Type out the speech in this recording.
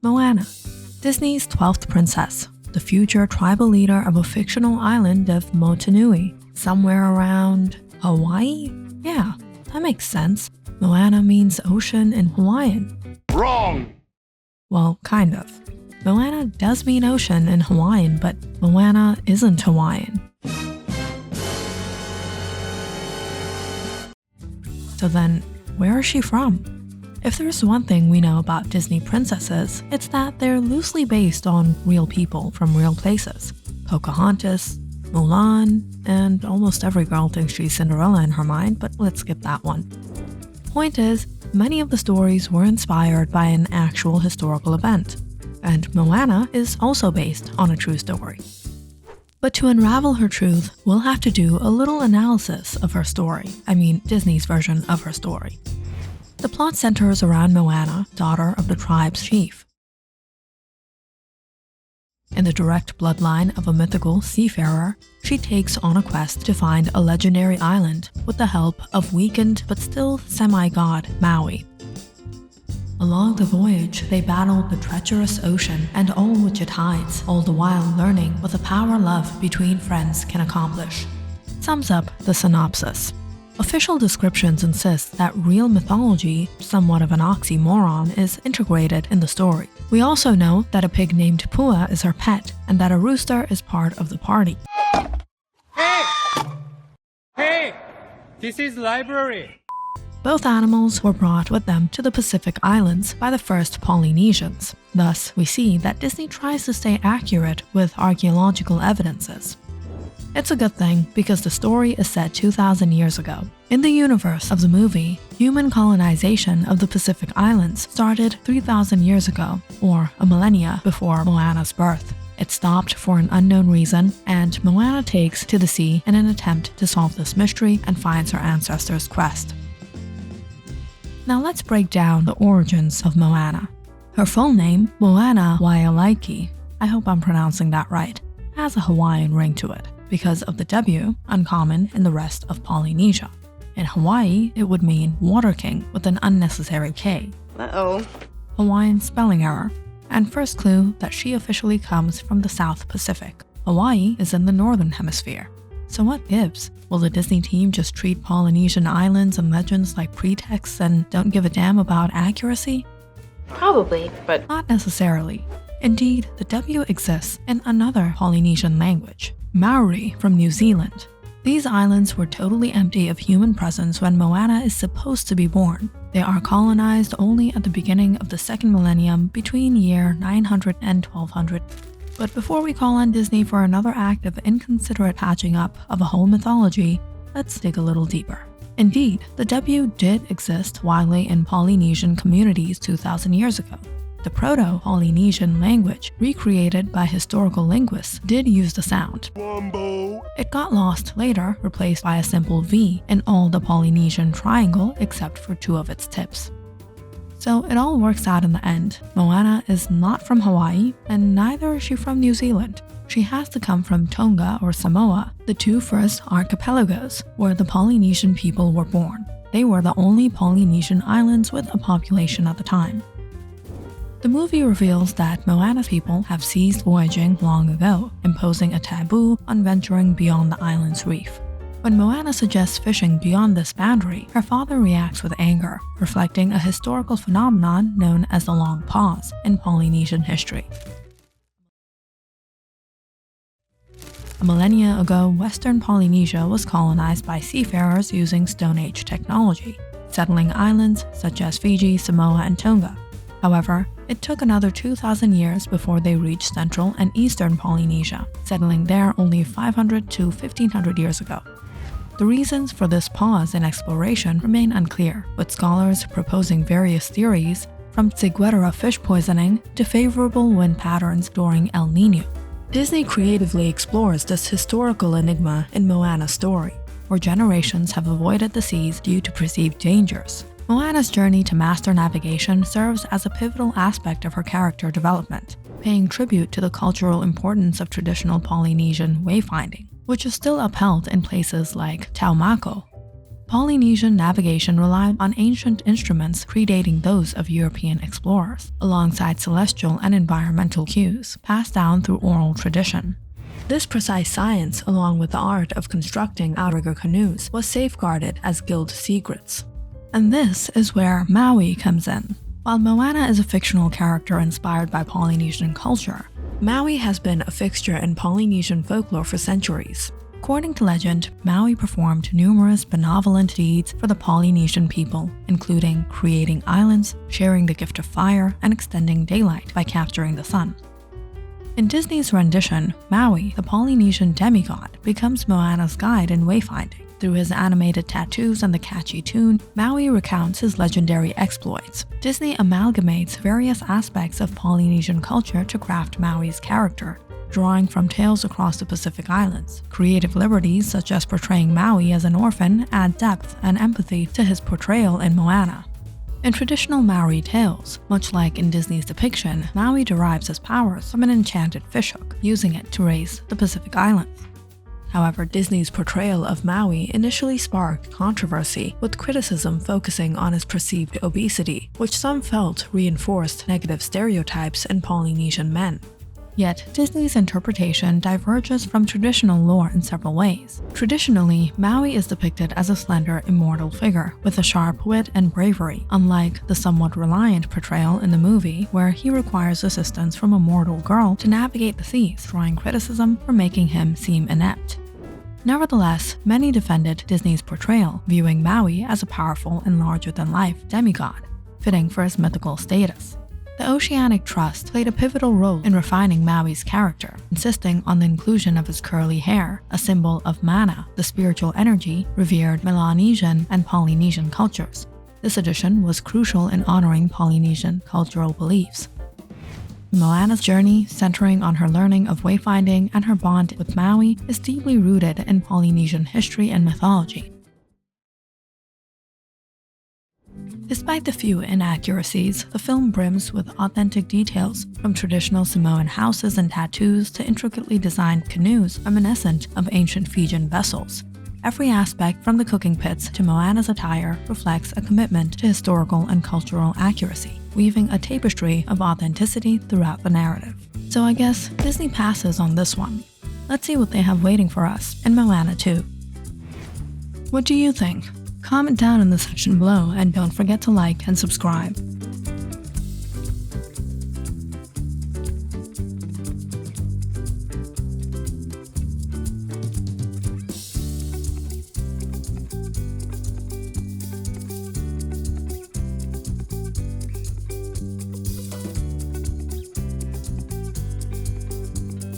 Moana, Disney's 12th princess, the future tribal leader of a fictional island of Motunui, somewhere around Hawaii? Yeah, that makes sense. Moana means ocean in Hawaiian. Wrong! Well, kind of. Moana does mean ocean in Hawaiian, but Moana isn't Hawaiian. So then, where is she from? If there's one thing we know about Disney princesses, it's that they're loosely based on real people from real places. Pocahontas, Mulan, and almost every girl thinks she's Cinderella in her mind, but let's skip that one. Point is, many of the stories were inspired by an actual historical event, and Moana is also based on a true story. But to unravel her truth, we'll have to do a little analysis of her story. I mean, Disney's version of her story. The plot centers around Moana, daughter of the tribe's chief. In the direct bloodline of a mythical seafarer, she takes on a quest to find a legendary island with the help of weakened but still semi-god Maui. Along the voyage, they battled the treacherous ocean and all which it hides, all the while learning what the power love between friends can accomplish. Sums up the synopsis. Official descriptions insist that real mythology, somewhat of an oxymoron, is integrated in the story. We also know that a pig named Pua is her pet, and that a rooster is part of the party. Hey! This is library! Both animals were brought with them to the Pacific Islands by the first Polynesians. Thus, we see that Disney tries to stay accurate with archaeological evidences. It's a good thing because the story is set 2,000 years ago. In the universe of the movie, human colonization of the Pacific Islands started 3,000 years ago, or a millennia before Moana's birth. It stopped for an unknown reason, and Moana takes to the sea in an attempt to solve this mystery and finds her ancestors' quest. Now let's break down the origins of Moana. Her full name, Moana Waialaiki, I hope I'm pronouncing that right, has a Hawaiian ring to it, because of the W, uncommon in the rest of Polynesia. In Hawaii, it would mean Water King with an unnecessary K. Hawaiian spelling error. And first clue that she officially comes from the South Pacific. Hawaii is in the Northern Hemisphere. So what gives? Will the Disney team just treat Polynesian islands and legends like pretexts and don't give a damn about accuracy? Probably, but not necessarily. Indeed, the W exists in another Polynesian language, Maori from New Zealand. These islands were totally empty of human presence when Moana is supposed to be born. They are colonized only at the beginning of the second millennium between year 900 and 1200. But before we call on Disney for another act of inconsiderate patching up of a whole mythology, let's dig a little deeper. Indeed, the W did exist widely in Polynesian communities 2,000 years ago. The Proto-Polynesian language, recreated by historical linguists, did use the sound. Wombo. It got lost later, replaced by a simple V in all the Polynesian triangle except for two of its tips. So it all works out in the end. Moana is not from Hawaii, and neither is she from New Zealand. She has to come from Tonga or Samoa, the two first archipelagos where the Polynesian people were born. They were the only Polynesian islands with a population at the time. The movie reveals that Moana's people have ceased voyaging long ago, imposing a taboo on venturing beyond the island's reef. When Moana suggests fishing beyond this boundary, her father reacts with anger, reflecting a historical phenomenon known as the Long Pause in Polynesian history. A millennia ago, Western Polynesia was colonized by seafarers using Stone Age technology, settling islands such as Fiji, Samoa, and Tonga. However, it took another 2,000 years before they reached Central and Eastern Polynesia, settling there only 500 to 1,500 years ago. The reasons for this pause in exploration remain unclear, with scholars proposing various theories, from Ziguerera fish poisoning to favorable wind patterns during El Niño. Disney creatively explores this historical enigma in Moana's story, where generations have avoided the seas due to perceived dangers. Moana's journey to master navigation serves as a pivotal aspect of her character development, paying tribute to the cultural importance of traditional Polynesian wayfinding, which is still upheld in places like Taumako. Polynesian navigation relied on ancient instruments predating those of European explorers, alongside celestial and environmental cues passed down through oral tradition. This precise science, along with the art of constructing outrigger canoes, was safeguarded as guild secrets. And this is where Maui comes in. While Moana is a fictional character inspired by Polynesian culture, Maui has been a fixture in Polynesian folklore for centuries. According to legend, Maui performed numerous benevolent deeds for the Polynesian people, including creating islands, sharing the gift of fire, and extending daylight by capturing the sun. In Disney's rendition, Maui, the Polynesian demigod, becomes Moana's guide in wayfinding. Through his animated tattoos and the catchy tune, Maui recounts his legendary exploits. Disney amalgamates various aspects of Polynesian culture to craft Maui's character, drawing from tales across the Pacific Islands. Creative liberties such as portraying Maui as an orphan add depth and empathy to his portrayal in Moana. In traditional Maori tales, much like in Disney's depiction, Maui derives his powers from an enchanted fishhook, using it to raise the Pacific Islands. However, Disney's portrayal of Maui initially sparked controversy, with criticism focusing on his perceived obesity, which some felt reinforced negative stereotypes in Polynesian men. Yet, Disney's interpretation diverges from traditional lore in several ways. Traditionally, Maui is depicted as a slender, immortal figure with a sharp wit and bravery, unlike the somewhat reliant portrayal in the movie where he requires assistance from a mortal girl to navigate the seas, drawing criticism for making him seem inept. Nevertheless, many defended Disney's portrayal, viewing Maui as a powerful and larger-than-life demigod, fitting for his mythical status. The Oceanic Trust played a pivotal role in refining Maui's character, insisting on the inclusion of his curly hair, a symbol of mana, the spiritual energy revered Melanesian and Polynesian cultures. This addition was crucial in honoring Polynesian cultural beliefs. Moana's journey, centering on her learning of wayfinding and her bond with Maui, is deeply rooted in Polynesian history and mythology. Despite the few inaccuracies, the film brims with authentic details, from traditional Samoan houses and tattoos to intricately designed canoes reminiscent of ancient Fijian vessels. Every aspect, from the cooking pits to Moana's attire, reflects a commitment to historical and cultural accuracy, weaving a tapestry of authenticity throughout the narrative. So I guess Disney passes on this one. Let's see what they have waiting for us in Moana 2. What do you think? Comment down in the section below and don't forget to like and subscribe.